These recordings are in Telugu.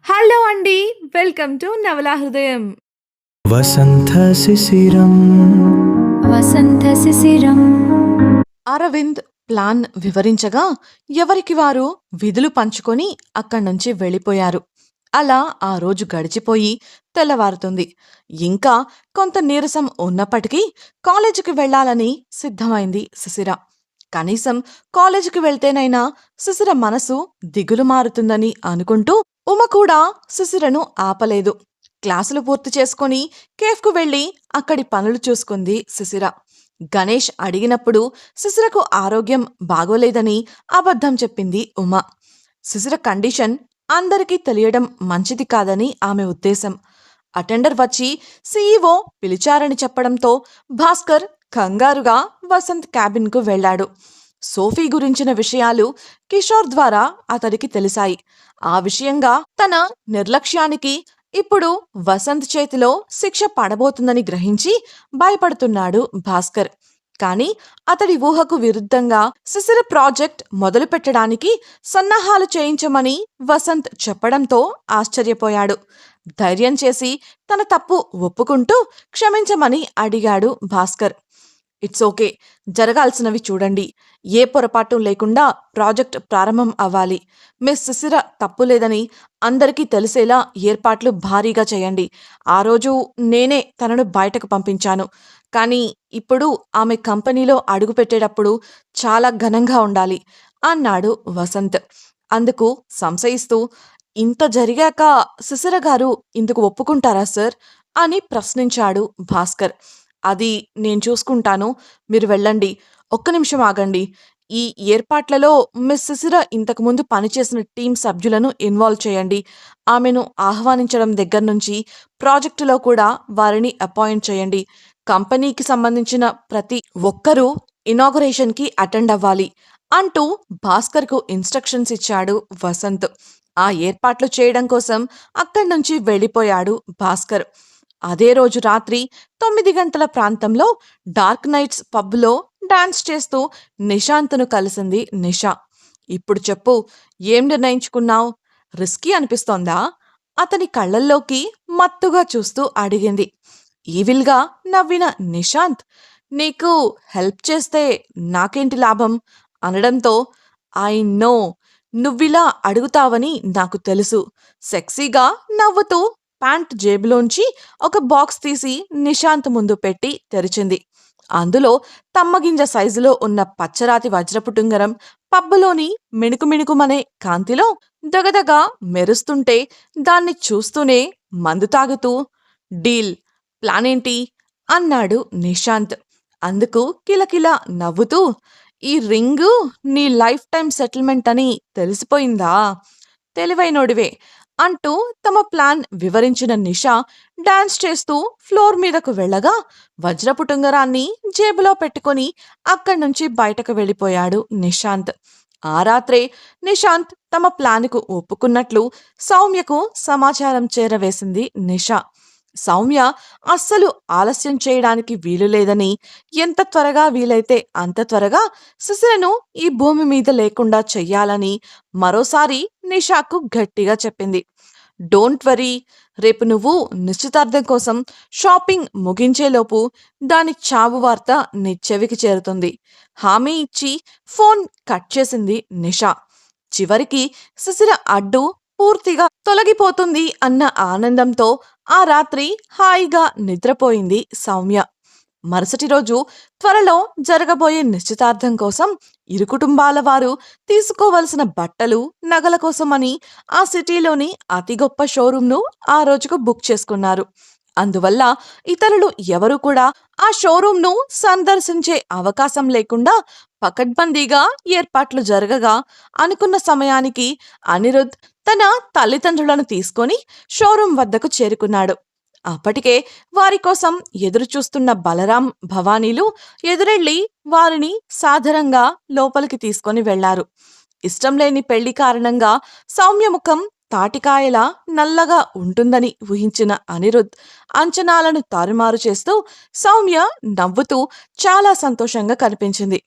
హలో అండి. వెల్కమ్ టు నవలా హృదయం. వసంత శిశిరం వసంత శిశిరం అరవింద్ ప్లాన్ వివరించగా ఎవరికి వారు విధులు పంచుకొని అక్కడ్నుంచి వెళ్ళిపోయారు. అలా ఆ రోజు గడిచిపోయి తెల్లవారుతుంది. ఇంకా కొంత నీరసం ఉన్నప్పటికీ కాలేజీకి వెళ్ళాలని సిద్ధమైంది శిశిర. కనీసం కాలేజీకి వెళ్తేనైనా శిశిర మనసు దిగులు మారుతుందని అనుకుంటూ ఉమ కూడా శిశిరను ఆపలేదు. క్లాసులు పూర్తి చేసుకొని కేఫ్‌కు వెళ్ళి అక్కడి పనులు చూసుకుంది శిశిర. గణేష్ అడిగినప్పుడు శిశిరకు ఆరోగ్యం బాగోలేదని అబద్ధం చెప్పింది ఉమ. శిశిర కండిషన్ అందరికీ తెలియడం మంచిది కాదని ఆమె ఉద్దేశం. అటెండర్ వచ్చి సీఈఓ పిలిచారని చెప్పడంతో భాస్కర్ కంగారుగా వసంత్ క్యాబిన్కు వెళ్ళాడు. సోఫీ గురించిన విషయాలు కిషోర్ ద్వారా అతడికి తెలిసాయి. ఆ విషయంగా తన నిర్లక్ష్యానికి ఇప్పుడు వసంత్ చేతిలో శిక్ష పడబోతుందని గ్రహించి భయపడుతున్నాడు భాస్కర్. కాని అతడి ఊహకు విరుద్ధంగా శిశిర ప్రాజెక్ట్ మొదలుపెట్టడానికి సన్నాహాలు చేయించమని వసంత్ చెప్పడంతో ఆశ్చర్యపోయాడు. ధైర్యం చేసి తన తప్పు ఒప్పుకుంటూ క్షమించమని అడిగాడు భాస్కర్. ఇట్స్ ఓకే, జరగాల్సినవి చూడండి. ఏ పొరపాటు లేకుండా ప్రాజెక్ట్ ప్రారంభం అవ్వాలి. మిస్ శిశిర తప్పు లేదని అందరికీ తెలిసేలా ఏర్పాట్లు భారీగా చేయండి. ఆ రోజు నేనే తనను బయటకు పంపించాను. కానీ ఇప్పుడు ఆమె కంపెనీలో అడుగుపెట్టేటప్పుడు చాలా ఘనంగా ఉండాలి అన్నాడు వసంత్. అందుకు సంశయిస్తూ, ఇంత జరిగాక శిశిర గారు ఇందుకు ఒప్పుకుంటారా సార్ అని ప్రశ్నించాడు భాస్కర్. అది నేను చూసుకుంటాను, మీరు వెళ్ళండి. ఒక్క నిమిషం ఆగండి. ఈ ఏర్పాట్లలో మిస్ శిశిర ఇంతకుముందు పనిచేసిన టీం సభ్యులను ఇన్వాల్వ్ చేయండి. ఆమెను ఆహ్వానించడం దగ్గర నుంచి ప్రాజెక్టులో కూడా వారిని అపాయింట్ చేయండి. కంపెనీకి సంబంధించిన ప్రతి ఒక్కరూ ఇనాగరేషన్‌కి అటెండ్ అవ్వాలి అంటూ భాస్కర్‌కు ఇన్‌స్ట్రక్షన్స్ ఇచ్చాడు వసంత్. ఆ ఏర్పాట్లు చేయడం కోసం అక్కడ్నుంచి వెళ్ళిపోయాడు భాస్కర్. అదే రోజు రాత్రి 9 గంటల ప్రాంతంలో డార్క్ నైట్స్ పబ్‌లో డాన్స్ చేస్తూ నిశాంత్‌ను కలిసింది నిషా. ఇప్పుడు చెప్పు, ఏం నిర్ణయించుకున్నావ్? రిస్కీ అనిపిస్తోందా? అతని కళ్ళల్లోకి మత్తుగా చూస్తూ అడిగింది. ఈవిల్‌గా నవ్విన నిశాంత్, నీకు హెల్ప్ చేస్తే నాకేంటి లాభం అనడంతో, ఐ నో నువ్విలా అడుగుతావని నాకు తెలుసు. సెక్సీగా నవ్వుతూ ప్యాంట్ జేబులోంచి ఒక బాక్స్ తీసి నిశాంత్ ముందు పెట్టి తెరిచింది. అందులో తమ్మగింజ సైజులో ఉన్న పచ్చరాతి వజ్రపు టుంగరం పబ్బులోని మిణుకుమిణుకుమనే కాంతిలో దగదగ మెరుస్తుంటే దాన్ని చూస్తూనే మందు తాగుతూ, డీల్, ప్లానేంటి అన్నాడు నిశాంత్. అందుకు కిలకిల నవ్వుతూ, ఈ రింగు నీ లైఫ్ టైం సెటిల్మెంట్ అని తెలిసిపోయిందా? తెలివైనోడివే అంటూ తమ ప్లాన్ వివరించిన నిషా డాన్స్ చేస్తూ ఫ్లోర్ మీదకు వెళ్ళగా వజ్రపు టుంగరాన్ని జేబులో పెట్టుకుని అక్కడ్నుంచి బయటకు వెళ్ళిపోయాడు నిశాంత్. ఆ రాత్రే నిశాంత్ తమ ప్లాన్‌కు ఒప్పుకున్నట్లు సౌమ్యకు సమాచారం చేరవేసింది నిషా. సౌమ్య అస్సలు ఆలస్యం చేయడానికి వీలు లేదని, ఎంత త్వరగా వీలైతే అంత త్వరగా శిశిరను ఈ భూమి మీద లేకుండా చెయ్యాలని మరోసారి నిషాకు గట్టిగా చెప్పింది. డోంట్ వరీ, రేపు నువ్వు నిశ్చితార్థం కోసం షాపింగ్ ముగించేలోపు దాని చావు వార్త నీ చెవికి చేరుతుంది. హామీ ఇచ్చి ఫోన్ కట్ చేసింది నిషా. చివరికి శిశిర అడ్డు పూర్తిగా తొలగిపోతుంది అన్న ఆనందంతో ఆ రాత్రి హాయిగా నిద్రపోయింది సౌమ్య. మరుసటి రోజు త్వరలో జరగబోయే నిశ్చితార్థం కోసం ఇరు కుటుంబాల వారు తీసుకోవలసిన బట్టలు, నగల కోసమని ఆ సిటీలోని అతి గొప్ప షోరూంను ఆ రోజుకు బుక్ చేసుకున్నారు. అందువల్ల ఇతరులు ఎవరూ కూడా ఆ షోరూంను సందర్శించే అవకాశం లేకుండా పకడ్బందీగా ఏర్పాట్లు జరగగా అనుకున్న సమయానికి అనిరుద్ తన తల్లిదండ్రులను తీసుకొని షోరూం వద్దకు చేరుకున్నాడు. అప్పటికే వారి కోసం ఎదురుచూస్తున్న బలరాం, భవానీలు ఎదురెళ్ళి వారిని సాదరంగా లోపలికి తీసుకొని వెళ్లారు. ఇష్టం లేని పెళ్లి కారణంగా సౌమ్య ముఖం తాటికాయలా నల్లగా ఉంటుందని ఊహించిన అనిరుద్ అంచనాలను తారుమారు చేస్తూ సౌమ్య నవ్వుతూ చాలా సంతోషంగా కనిపించింది.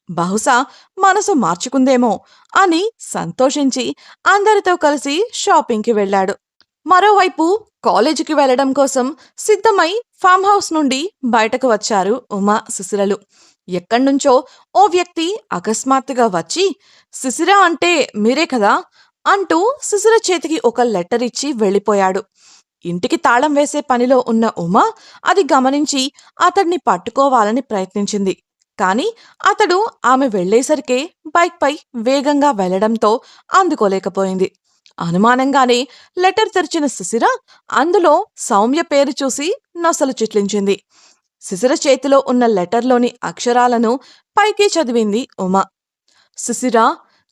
బహుశా మనసు మార్చుకుందేమో అని సంతోషించి అందరితో కలిసి షాపింగ్‌కి వెళ్ళాడు. మరోవైపు కాలేజీకి వెళ్లడం కోసం సిద్ధమై ఫామ్ హౌస్ నుండి బయటకు వచ్చారు ఉమా శిశిరలు. ఎక్కడ్నుంచో ఓ వ్యక్తి అకస్మాత్తుగా వచ్చి, శిశిర అంటే మీరే కదా అంటూ శిశిర చేతికి ఒక లెటర్ ఇచ్చి వెళ్ళిపోయాడు. ఇంటికి తాళం వేసే పనిలో ఉన్న ఉమా అది గమనించి అతడిని పట్టుకోవాలని ప్రయత్నించింది. కాని అతడు ఆమె వెళ్లేసరికే బైక్పై వేగంగా వెళ్లడంతో అందుకోలేకపోయింది. అనుమానంగానే లెటర్ తెరిచిన శిశిర అందులో సౌమ్య పేరు చూసి నొసలు చిట్లించింది. శిశిర చేతిలో ఉన్న లెటర్లోని అక్షరాలను పైకి చదివింది ఉమా. శిశిర,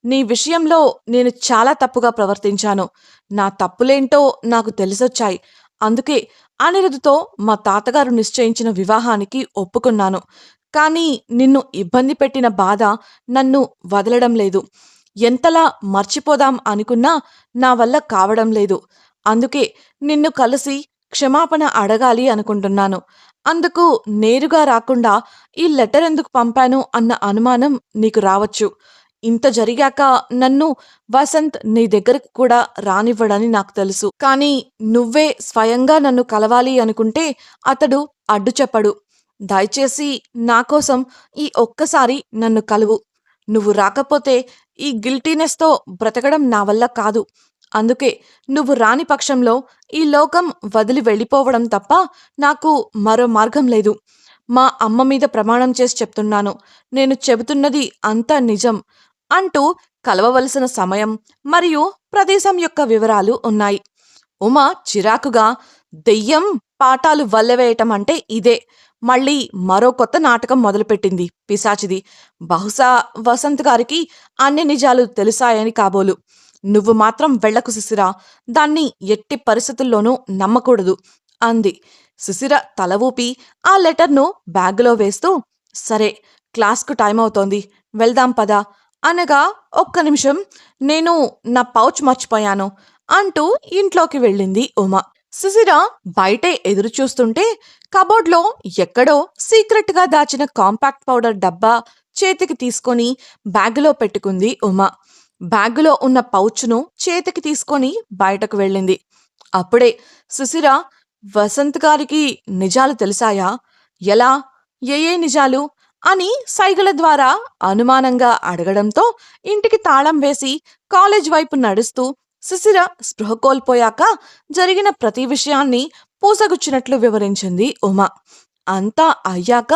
నీ విషయంలో నేను చాలా తప్పుగా ప్రవర్తించాను. నా తప్పులేంటో నాకు తెలిసొచ్చాయి. అందుకే అనిరుద్తో మా తాతగారు నిశ్చయించిన వివాహానికి ఒప్పుకున్నాను. కానీ నిన్ను ఇబ్బంది పెట్టిన బాధ నన్ను వదలడం లేదు. ఎంతలా మర్చిపోదాం అనుకున్నా నా వల్ల కావడం లేదు. అందుకే నిన్ను కలిసి క్షమాపణ అడగాలి అనుకుంటున్నాను. అందుకు నేరుగా రాకుండా ఈ లెటర్ ఎందుకు పంపాను అన్న అనుమానం నీకు రావచ్చు. ఇంత జరిగాక నన్ను వసంత్ నీ దగ్గరకు కూడా రానివ్వడని నాకు తెలుసు. కానీ నువ్వే స్వయంగా నన్ను కలవాలి అనుకుంటే అతడు అడ్డు చెప్పడు. దయచేసి నా కోసం ఈ ఒక్కసారి నన్ను కలువు. నువ్వు రాకపోతే ఈ గిల్టీనెస్తో బ్రతకడం నా వల్ల కాదు. అందుకే నువ్వు రాని పక్షంలో ఈ లోకం వదిలి వెళ్ళిపోవడం తప్ప నాకు మరో మార్గం లేదు. మా అమ్మ మీద ప్రమాణం చేసి చెప్తున్నాను, నేను చెబుతున్నది అంతా నిజం అంటూ కలవవలసిన సమయం మరియు ప్రదేశం యొక్క వివరాలు ఉన్నాయి. ఉమ చిరాకుగా, దెయ్యం పాఠాలు వల్లెవేయటం అంటే ఇదే. మళ్ళీ మరో కొత్త నాటకం మొదలుపెట్టింది పిశాచిది. బహుశా వసంత్ గారికి అన్ని నిజాలు తెలిసాయని కాబోలు. నువ్వు మాత్రం వెళ్ళకు శిశిర, దాన్ని ఎట్టి పరిస్థితుల్లోనూ నమ్మకూడదు అంది. శిశిర తల ఊపి ఆ లెటర్ను బ్యాగులో వేస్తూ, సరే, క్లాస్కు టైం అవుతోంది, వెళ్దాం పదా అనగా, ఒక్క నిమిషం, నేను నా పౌచ్ మర్చిపోయాను అంటూ ఇంట్లోకి వెళ్ళింది ఉమ. శిశిర బయటే ఎదురుచూస్తుంటే కబోర్డ్లో ఎక్కడో సీక్రెట్గా దాచిన కాంపాక్ట్ పౌడర్ డబ్బా చేతికి తీసుకొని బ్యాగులో పెట్టుకుంది ఉమ. బ్యాగులో ఉన్న పౌచ్ను చేతికి తీసుకొని బయటకు వెళ్ళింది. అప్పుడే శిశిర, వసంత్ గారికి నిజాలు తెలిసాయా? ఎలా? ఏ నిజాలు అని సైగల ద్వారా అనుమానంగా అడగడంతో ఇంటికి తాళం వేసి కాలేజ్ వైపు నడుస్తూ శిశిర స్పృహ కోల్పోయాక జరిగిన ప్రతి విషయాన్ని పూసగుచ్చినట్లు వివరించింది ఉమ. అంతా అయ్యాక,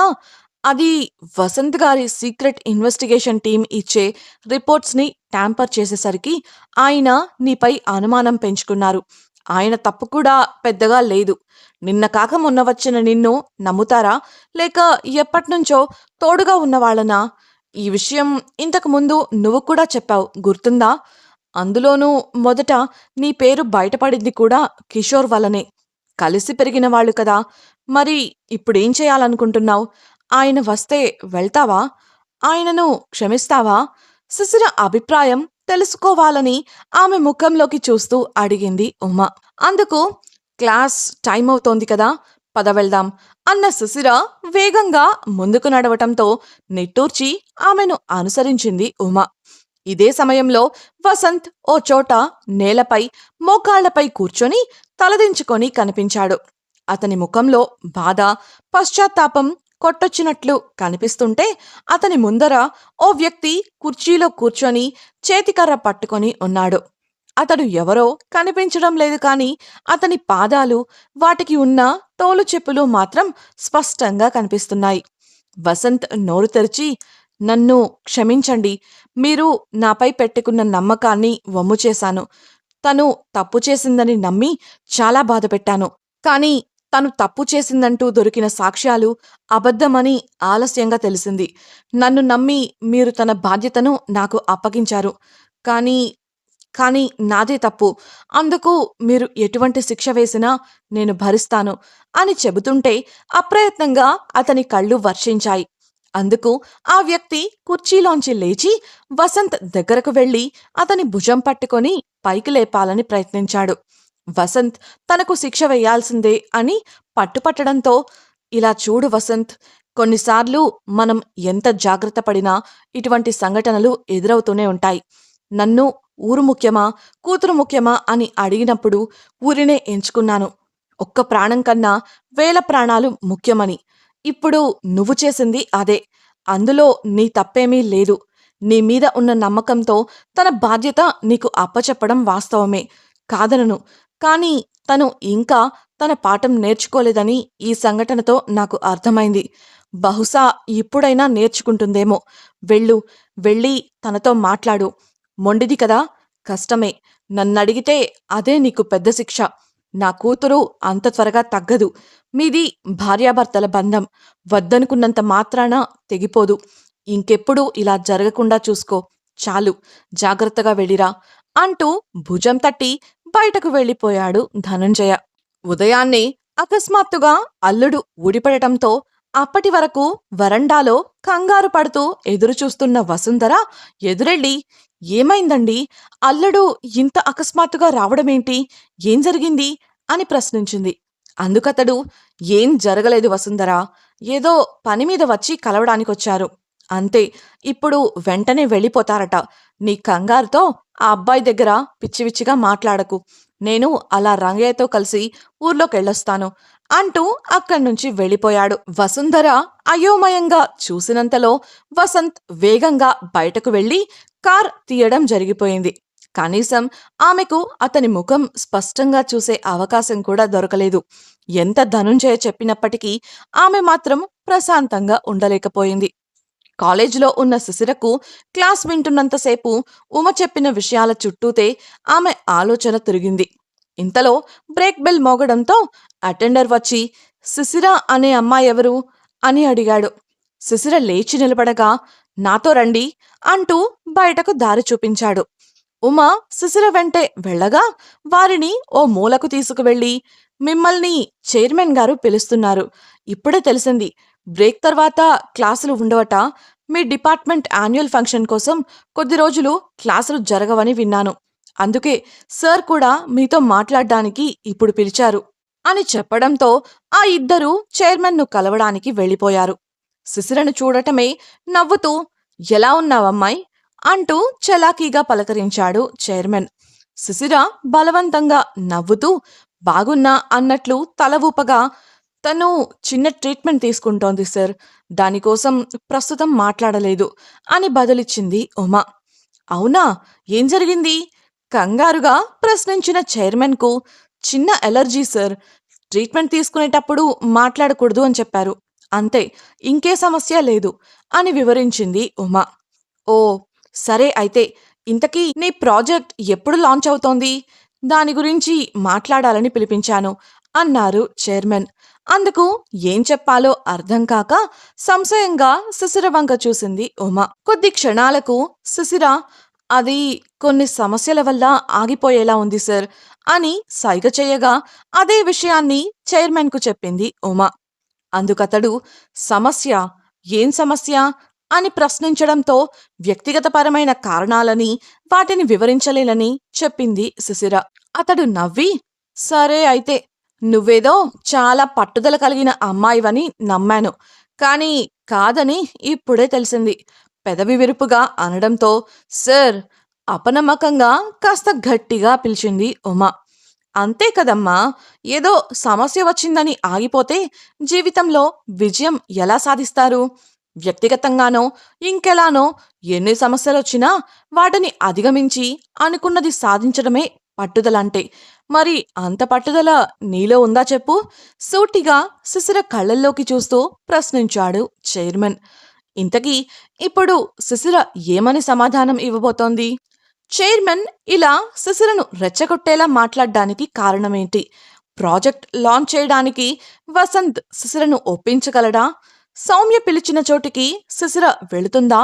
అది వసంత్ గారి సీక్రెట్ ఇన్వెస్టిగేషన్ టీం ఇచ్చే రిపోర్ట్స్ని ట్యాంపర్ చేసేసరికి ఆయన నీపై అనుమానం పెంచుకున్నారు. ఆయన తప్పు కూడా పెద్దగా లేదు. నిన్న కాక మొన్న వచ్చిన నిన్ను నమ్ముతారా, లేక ఎప్పటినుంచో తోడుగా ఉన్నవాళ్ళనా? ఈ విషయం ఇంతకు ముందు నువ్వు కూడా చెప్పావు, గుర్తుందా? అందులోనూ మొదట నీ పేరు బయటపడింది కూడా కిషోర్ వల్లనే. కలిసి పెరిగిన వాళ్ళు కదా. మరి ఇప్పుడేం చేయాలనుకుంటున్నావు? ఆయన వస్తే వెళ్తావా? ఆయనను క్షమిస్తావా? శిశిర అభిప్రాయం తెలుసుకోవాలని ఆమె ముఖంలోకి చూస్తూ అడిగింది ఉమ. అందుకు, క్లాస్ టైం అవుతోంది కదా, పద వెళ్దాం అన్న శిశిర వేగంగా ముందుకు నడవటంతో నిట్టూర్చి ఆమెను అనుసరించింది ఉమ. ఇదే సమయంలో వసంత్ ఓ చోట నేలపై మోకాళ్లపై కూర్చొని తలదించుకొని కనిపించాడు. అతని ముఖంలో బాధ, పశ్చాత్తాపం కొట్టొచ్చినట్లు కనిపిస్తుంటే అతని ముందర ఓ వ్యక్తి కుర్చీలో కూర్చొని చేతికర్ర పట్టుకొని ఉన్నాడు. అతడు ఎవరో కనిపించడం లేదు, కాని అతని పాదాలు, వాటికి ఉన్న తోలు చెప్పులు మాత్రం స్పష్టంగా కనిపిస్తున్నాయి. వసంత్ నోరు తెరిచి, నన్ను క్షమించండి, మీరు నాపై పెట్టుకున్న నమ్మకాన్ని వమ్ము చేశాను. తను తప్పు చేసిందని నమ్మి చాలా బాధపెట్టాను. కానీ తను తప్పు చేసిందంటూ దొరికిన సాక్ష్యాలు అబద్ధమని ఆలస్యంగా తెలిసింది. నన్ను నమ్మి మీరు తన బాధ్యతను నాకు అప్పగించారు. కానీ నాదే తప్పు. అందుకు మీరు ఎటువంటి శిక్ష వేసినా నేను భరిస్తాను అని చెబుతుంటే అప్రయత్నంగా అతని కళ్ళు వర్షించాయి. అందుకు ఆ వ్యక్తి కుర్చీలోంచి లేచి వసంత్ దగ్గరకు వెళ్ళి అతని భుజం పట్టుకొని పైకి లేపాలని ప్రయత్నించాడు. వసంత్ తనకు శిక్ష వేయాల్సిందే అని పట్టుపట్టడంతో, ఇలా చూడు వసంత్, కొన్నిసార్లు మనం ఎంత జాగ్రత్త పడినా ఇటువంటి సంఘటనలు ఎదురవుతూనే ఉంటాయి. నన్ను ఊరు ముఖ్యమా కూతురు ముఖ్యమా అని అడిగినప్పుడు ఊరినే ఎంచుకున్నాను. ఒక్క ప్రాణం కన్నా వేల ప్రాణాలు ముఖ్యమని. ఇప్పుడు నువ్వు చేసింది అదే. అందులో నీ తప్పేమీ లేదు. నీ మీద ఉన్న నమ్మకంతో తన బాధ్యత నీకు అప్పచెప్పడం వాస్తవమే, కాదనను. కానీ తను ఇంకా తన పాఠం నేర్చుకోలేదని ఈ సంఘటనతో నాకు అర్థమైంది. బహుశా ఇప్పుడైనా నేర్చుకుంటుందేమో. వెళ్ళు, వెళ్ళి తనతో మాట్లాడు. మొండిది కదా, కష్టమే. నన్నడిగితే అదే నీకు పెద్ద శిక్ష. నా కూతురు అంత త్వరగా తగ్గదు. మీది భార్యాభర్తల బంధం. వద్దనుకున్నంత మాత్రాన తెగిపోదు. ఇంకెప్పుడు ఇలా జరగకుండా చూసుకో. చాలు, జాగ్రత్తగా వెళ్ళిరా అంటూ భుజం తట్టి బయటకు వెళ్ళిపోయాడు ధనంజయ. ఉదయాన్నే అకస్మాత్తుగా అల్లుడు ఊడిపడటంతో అప్పటి వరకు వరండాలో కంగారు పడుతూ ఎదురుచూస్తున్న వసుంధర ఎదురెళ్ళి, ఏమైందండి? అల్లుడు ఇంత అకస్మాత్తుగా రావడమేంటి? ఏం జరిగింది అని ప్రశ్నించింది. అందుకతడు, ఏం జరగలేదు వసుంధర, ఏదో పని మీద వచ్చి కలవడానికొచ్చారు అంతే. ఇప్పుడు వెంటనే వెళ్ళిపోతారట. నీ కంగారుతో ఆ అబ్బాయి దగ్గర పిచ్చివిచ్చిగా మాట్లాడకు. నేను అలా రంగయ్యతో కలిసి ఊర్లోకెళ్ళొస్తాను అంటూ అక్కడ్నుంచి వెళ్ళిపోయాడు. వసుంధర అయోమయంగా చూసినంతలో వసంత్ వేగంగా బయటకు వెళ్ళి కార్ తీయడం జరిగిపోయింది. కనీసం ఆమెకు అతని ముఖం స్పష్టంగా చూసే అవకాశం కూడా దొరకలేదు. ఎంత ధనుంజయ చెప్పినప్పటికీ ఆమె మాత్రం ప్రశాంతంగా ఉండలేకపోయింది. కాలేజీలో ఉన్న శిశిరకు క్లాస్ వింటున్నంతసేపు ఉమ చెప్పిన విషయాల చుట్టూతే ఆమె ఆలోచన తిరిగింది. ఇంతలో బ్రేక్ బెల్ మోగడంతో అటెండర్ వచ్చి, శిశిర అనే అమ్మాయి ఎవరు అని అడిగాడు. శిశిర లేచి నిలబడగా, నాతో రండి అంటూ బయటకు దారి చూపించాడు. ఉమ శిశిర వెంటే వెళ్ళగా వారిని ఓ మూలకు తీసుకువెళ్ళి, మిమ్మల్ని చైర్మన్ గారు పిలుస్తున్నారు. ఇప్పుడే తెలిసింది, బ్రేక్ తర్వాత క్లాసులు ఉండవట. మీ డిపార్ట్మెంట్ యాన్యువల్ ఫంక్షన్ కోసం కొద్ది రోజులు క్లాసులు జరగవని విన్నాను. అందుకే సార్ కూడా మీతో మాట్లాడ్డానికి ఇప్పుడు పిలిచారు అని చెప్పడంతో ఆ ఇద్దరూ చైర్మన్ను కలవడానికి వెళ్ళిపోయారు. శిశిరను చూడటమే నవ్వుతూ, ఎలా ఉన్నావమ్మాయి అంటూ చలాకీగా పలకరించాడు చైర్మన్. శిశిర బలవంతంగా నవ్వుతూ, బాగున్నా అన్నట్లు తల ఊపగా, తను చిన్న ట్రీట్మెంట్ తీసుకుంటోంది సార్, దానికోసం ప్రస్తుతం మాట్లాడలేదు అని బదులిచ్చింది ఉమ. అవునా, ఏం జరిగింది కంగారుగా ప్రశ్నించిన చైర్మన్కు, చిన్న ఎలర్జీ సార్, ట్రీట్మెంట్ తీసుకునేటప్పుడు మాట్లాడకూడదు అని చెప్పారు, అంతే, ఇంకే సమస్య లేదు అని వివరించింది ఉమ. ఓ సరే, అయితే ఇంతకీ నీ ప్రాజెక్ట్ ఎప్పుడు లాంచ్ అవుతోంది? దాని గురించి మాట్లాడాలని పిలిపించాను అన్నారు చైర్మన్. అందుకు ఏం చెప్పాలో అర్థం కాక సంశయంగా శిశిర వంక చూసింది ఉమ. కొద్ది క్షణాలకు శిశిర, అది కొన్ని సమస్యల వల్ల ఆగిపోయేలా ఉంది సార్ అని సైగ చేయగా అదే విషయాన్ని చైర్మన్కు చెప్పింది ఉమ. అందుకతడు, సమస్య? ఏం సమస్య అని ప్రశ్నించడంతో వ్యక్తిగతపరమైన కారణాలని వాటిని వివరించలేనని చెప్పింది శిశిర. అతడు నవ్వి, సరే అయితే, నువ్వేదో చాలా పట్టుదల కలిగిన అమ్మాయివని నమ్మాను, కానీ కాదని ఇప్పుడే తెలిసింది పెదవి విరుపుగా అనడంతో సార్ అపనమ్మకంగా కాస్త గట్టిగా పిలిచింది ఉమ. అంతే కదమ్మా, ఏదో సమస్య వచ్చిందని ఆగిపోతే జీవితంలో విజయం ఎలా సాధిస్తారు? వ్యక్తిగతంగానో ఇంకెలానో ఎన్ని సమస్యలొచ్చినా వాటిని అధిగమించి అనుకున్నది సాధించడమే పట్టుదలంటే. మరి అంత పట్టుదల నీలో ఉందా చెప్పు? సూటిగా శిశిర కళ్ళల్లోకి చూస్తూ ప్రశ్నించాడు చైర్మన్. ఇంతకీ ఇప్పుడు శిశిర ఏమని సమాధానం ఇవ్వబోతోంది? చైర్మన్ ఇలా శిశిరను రెచ్చగొట్టేలా మాట్లాడ్డానికి కారణమేంటి? ప్రాజెక్ట్ లాంచ్ చేయడానికి వసంత్ శిశిరను ఒప్పించగలడా? సౌమ్య పిలిచిన చోటికి శిశిర వెళుతుందా?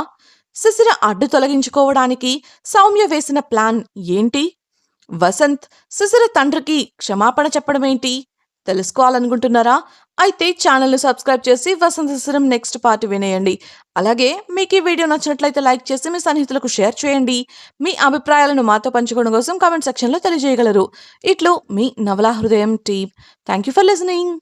శిశిర అడ్డు తొలగించుకోవడానికి సౌమ్య వేసిన ప్లాన్ ఏంటి? వసంత్ శిశిర తండ్రికి క్షమాపణ చెప్పడమేంటి? తెలుసుకోవాలనుకుంటున్నారా? అయితే ఛానల్ను సబ్స్క్రైబ్ చేసి వసంత శిశిరం నెక్స్ట్ పార్ట్ వినేయండి. అలాగే మీకు ఈ వీడియో నచ్చినట్లయితే లైక్ చేసి మీ సన్నిహితులకు షేర్ చేయండి. మీ అభిప్రాయాలను మాతో పంచుకోవడం కోసం కామెంట్ సెక్షన్లో తెలియజేయగలరు. ఇట్లు మీ నవలా హృదయం team. Thank you for listening.